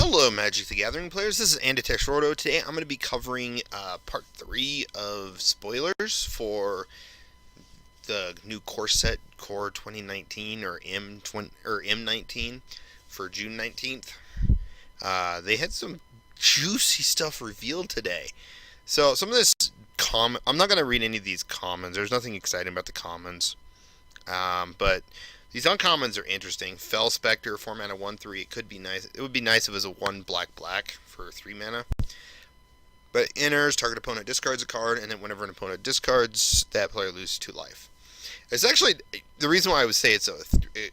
Hello, Magic the Gathering players. This is Anditex Roto. Today I'm going to be covering part 3 of spoilers for the new Coreset Core 2019 or M19 for June 19th. They had some juicy stuff revealed today. So some of this I'm not going to read any of these commons. There's nothing exciting about the commons. But these uncommons are interesting. Fell Spectre, 4 mana, 1/3. It could be nice. It would be nice if it was a 1 black for 3 mana. But it enters, target opponent discards a card, and then whenever an opponent discards, that player loses 2 life. It's actually, the reason why I would say it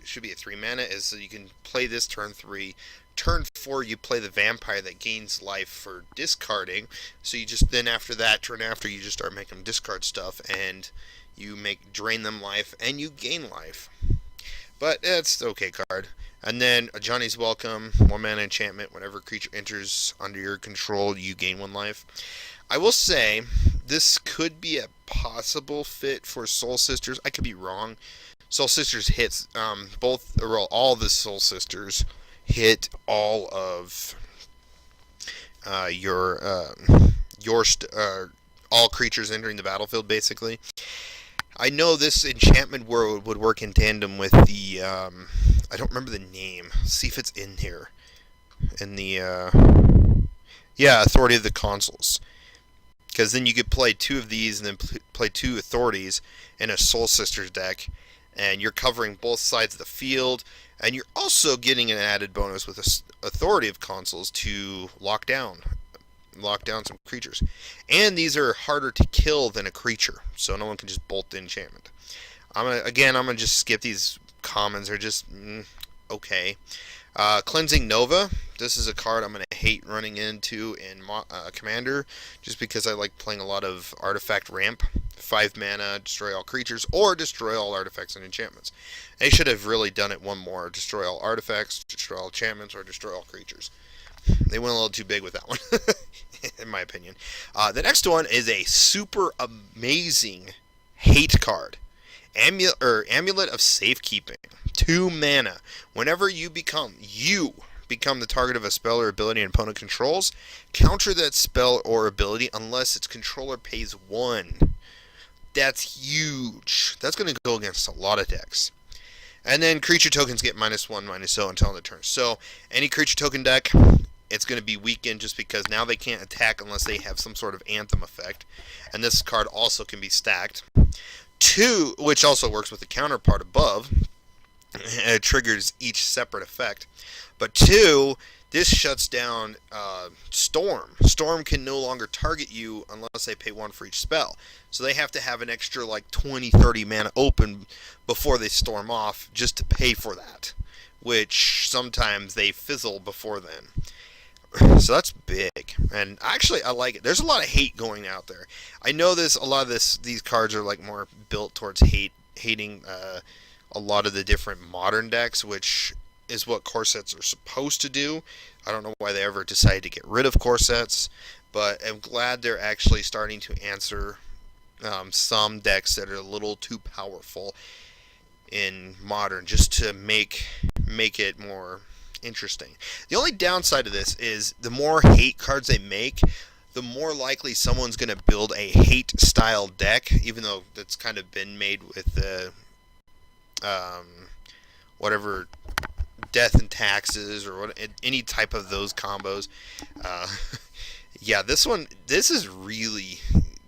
should be a 3 mana is so you can play this turn 3. Turn 4, you play the vampire that gains life for discarding. So you just, then after that, turn after, you just start making them discard stuff, and you drain them life, and you gain life. But it's an okay card. And then a Johnny's Welcome, 1 mana enchantment. Whenever a creature enters under your control, you gain 1 life. I will say, this could be a possible fit for Soul Sisters. I could be wrong. Soul Sisters hits all the Soul Sisters hit all of all creatures entering the battlefield, basically. I know this enchantment would work in tandem with the, I don't remember the name. Let's see if it's in here. In the, Authority of the Consuls. Because then you could play 2 of these and then play 2 Authorities in a Soul Sisters deck. And you're covering both sides of the field. And you're also getting an added bonus with Authority of Consuls to lock down some creatures. And these are harder to kill than a creature, so no one can just bolt the enchantment. I'm gonna just skip these commons. They're just okay. Cleansing Nova. This is a card I'm gonna hate running into in Commander, just because I like playing a lot of artifact ramp. 5 mana, destroy all creatures, or destroy all artifacts and enchantments. They should have really done it one more: destroy all artifacts, destroy all enchantments, or destroy all creatures. They went a little too big with that one, in my opinion. The next one is a super amazing hate card. Amulet of Safekeeping. 2 mana. Whenever you become the target of a spell or ability an opponent controls, counter that spell or ability unless its controller pays 1. That's huge. That's going to go against a lot of decks. And then creature tokens get -1, -0 until end of turn. So any creature token deck, it's going to be weakened just because now they can't attack unless they have some sort of anthem effect. And this card also can be stacked. 2, which also works with the counterpart above. It triggers each separate effect. But 2, this shuts down Storm. Storm can no longer target you unless they pay 1 for each spell. So they have to have an extra like 20-30 mana open before they storm off just to pay for that, which sometimes they fizzle before then. So that's big, and actually I like it. There's a lot of hate going out there. I know these cards are like more built towards hating a lot of the different modern decks, which is what Coresets are supposed to do. I don't know why they ever decided to get rid of Coresets, but I'm glad they're actually starting to answer some decks that are a little too powerful in modern, just to make it more interesting. The only downside of this is the more hate cards they make, the more likely someone's going to build a hate style deck, even though that's kind of been made with the whatever death and taxes or any type of those combos. Yeah, this is really,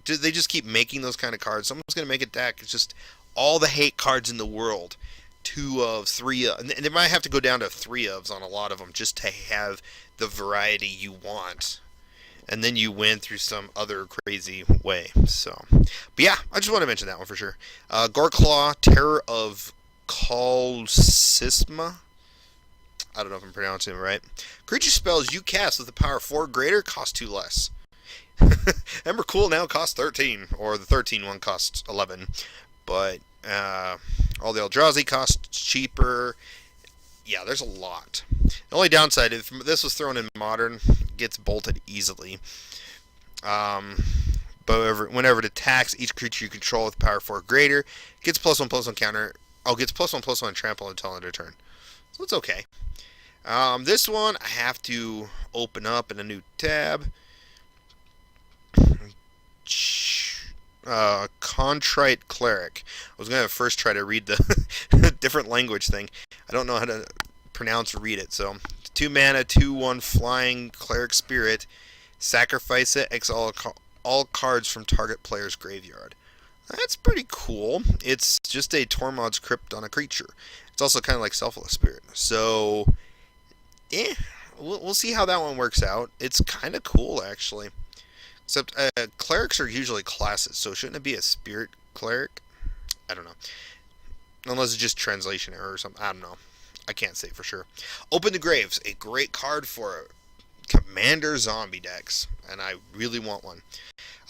they just keep making those kind of cards. Someone's going to make a deck. It's just all the hate cards in the world. 2 of, 3 of, and they might have to go down to 3 ofs on a lot of them just to have the variety you want. And then you win through some other crazy way. So, but yeah, I just want to mention that one for sure. Goreclaw, Terror of Kalsisma. I don't know if I'm pronouncing it right. Creature spells you cast with a power 4 or greater cost 2 less. Ember Cool now costs 13, or the 13 one costs 11. But all the Eldrazi costs cheaper. Yeah, there's a lot. The only downside, if this was thrown in Modern, it gets bolted easily. But whenever it attacks, each creature you control with power 4 or greater gets +1/+1 counter. Oh, gets +1/+1 trample until end of turn. So it's okay. This one I have to open up in a new tab. Contrite Cleric. I was going to first try to read the different language thing. I don't know how to pronounce or read it. So, 2 mana, 2/1 flying Cleric Spirit. Sacrifice it, exile all cards from target player's graveyard. That's pretty cool. It's just a Tormod's Crypt on a creature. It's also kind of like Selfless Spirit. So, we'll see how that one works out. It's kind of cool, actually. Except clerics are usually classes, so shouldn't it be a spirit cleric? I don't know. Unless it's just translation error or something. I don't know. I can't say for sure. Open the Graves, a great card for commander zombie decks, and I really want one.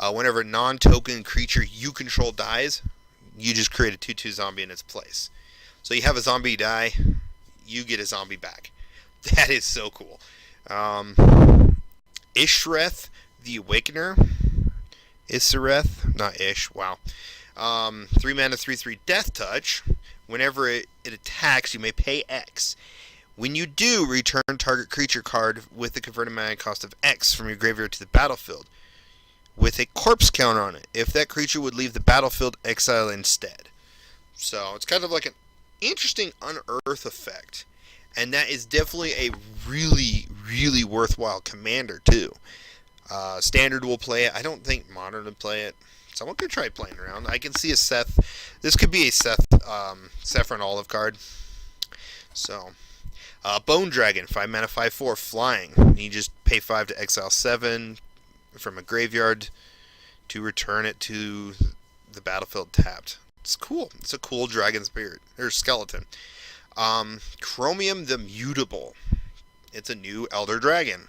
Whenever a non-token creature you control dies, you just create a 2/2 zombie in its place. So you have a zombie die, you get a zombie back. That is so cool. Ishreth the Awakener. Isareth, not Ish, wow. 3 mana, 3/3 Death Touch. Whenever it attacks, you may pay X. When you do, return target creature card with the converted mana cost of X from your graveyard to the battlefield, with a corpse counter on it. If that creature would leave the battlefield, exile instead. So it's kind of like an interesting unearth effect. And that is definitely a really, really worthwhile commander, too. Standard will play it. I don't think Modern would play it. Someone could try playing around. I can see a Seth. This could be a Seth Saffron Olive card. So, Bone Dragon, 5 mana, 5/4, flying. You just pay 5 to exile 7 from a graveyard to return it to the battlefield tapped. It's cool. It's a cool dragon spirit or skeleton. Chromium the Mutable. It's a new Elder Dragon.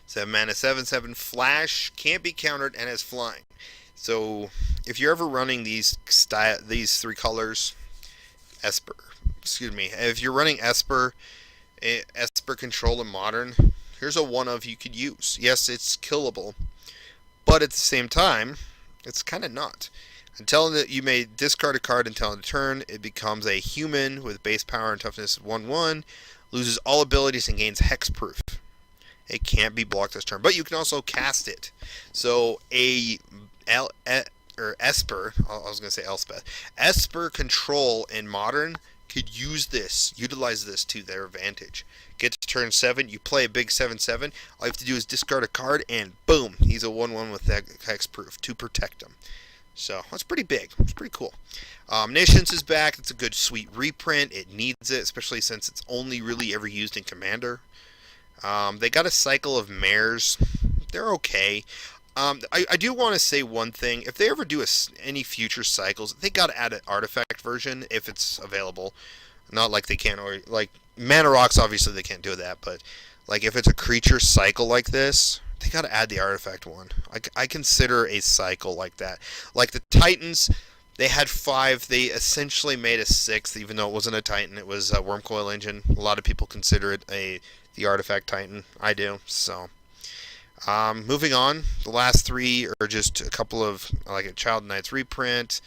7 mana, 7/7 flash, can't be countered, and has flying. So if you're ever running these 3 colors, Esper, if you're running Esper Control in Modern, here's a one of you could use. Yes, it's killable, but at the same time, it's kind of not. Until that, you may discard a card until end of turn. It becomes a human with base power and toughness of 1/1, loses all abilities and gains hexproof. It can't be blocked this turn, but you can also cast it. So Esper, I was going to say Elspeth, Esper Control in Modern could utilize this to their advantage. Get to turn 7, you play a big 7/7. All you have to do is discard a card, and boom, he's a 1/1 with hexproof to protect him. So that's pretty big. It's pretty cool. Omniscience is back. It's a good, sweet reprint. It needs it, especially since it's only really ever used in Commander. They got a cycle of mares. They're okay. I do want to say one thing. If they ever do any future cycles, they got to add an artifact version if it's available. Not like they can't, or like Mana Rocks, obviously they can't do that, but like if it's a creature cycle like this, they got to add the artifact one. I consider a cycle like that. Like the Titans, they had 5. They essentially made a 6th, even though it wasn't a Titan. It was a Wormcoil Engine. A lot of people consider it the Artifact Titan. I do. So, moving on. The last 3 are just a couple of, like a Child Knights reprint.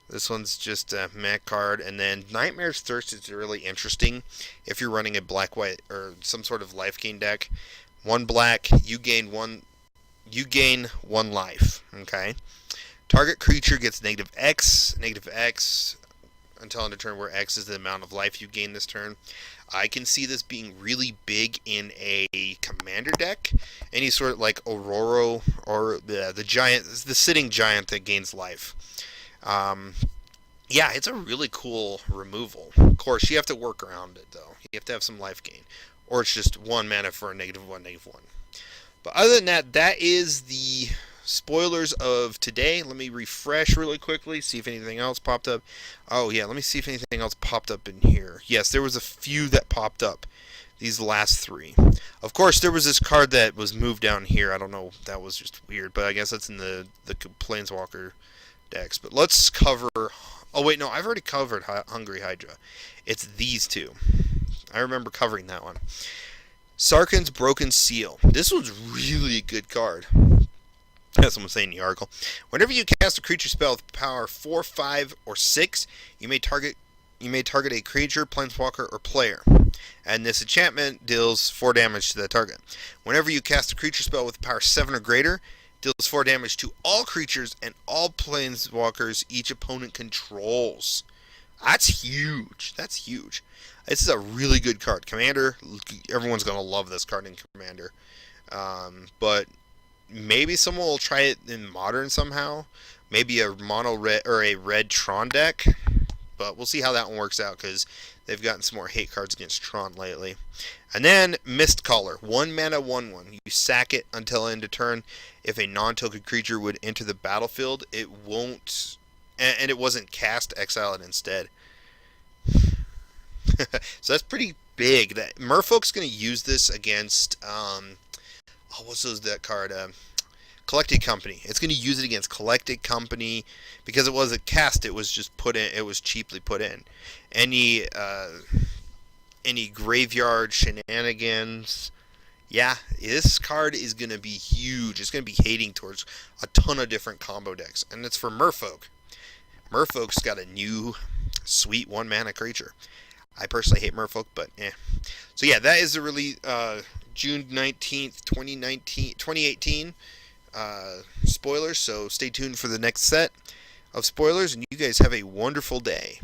This one's just a mech card. And then Nightmare's Thirst is really interesting if you're running a black-white or some sort of life gain deck. 1 black, you gain 1 life. Okay. Target creature gets -X until end of turn, where X is the amount of life you gain this turn. I can see this being really big in a commander deck. Any sort of like Aurora or the giant, the sitting giant that gains life. Yeah, it's a really cool removal. Of course, you have to work around it though. You have to have some life gain, or it's just 1 mana for a -1, -1. But other than that, that is the spoilers of today. Let me refresh really quickly, see if anything else popped up. Oh yeah, let me see if anything else popped up in here. Yes, there was a few that popped up. These last 3. Of course, there was this card that was moved down here. I don't know, that was just weird, but I guess that's in the Planeswalker decks. But let's cover... Oh wait, no, I've already covered Hungry Hydra. It's these 2. I remember covering that one. Sarkhan's Broken Seal. This was really a good card. As someone saying in the article. Whenever you cast a creature spell with power 4, 5, or 6, you may target a creature, planeswalker, or player. and this enchantment deals 4 damage to the target. Whenever you cast a creature spell with power 7 or greater, deals 4 damage to all creatures and all planeswalkers each opponent controls. That's huge. That's huge. This is a really good card. Commander, everyone's going to love this card in Commander. But maybe someone will try it in Modern somehow. Maybe a mono red or a red Tron deck. But we'll see how that one works out because they've gotten some more hate cards against Tron lately. And then Mistcaller, 1 mana, 1/1. You sack it until end of turn. If a non-token creature would enter the battlefield, it won't, and it wasn't cast, exile it instead. So that's pretty big. That Merfolk's going to use this against what's that card? Collected Company. It's going to use it against Collected Company because it wasn't cast. It was just put in. It was cheaply put in. Any graveyard shenanigans. Yeah, this card is going to be huge. It's going to be hating towards a ton of different combo decks, and it's for Merfolk. Merfolk's got a new sweet 1 mana creature. I personally hate Merfolk, but eh. So yeah, that is the release, June 19th, 2018 spoilers. So stay tuned for the next set of spoilers, and you guys have a wonderful day.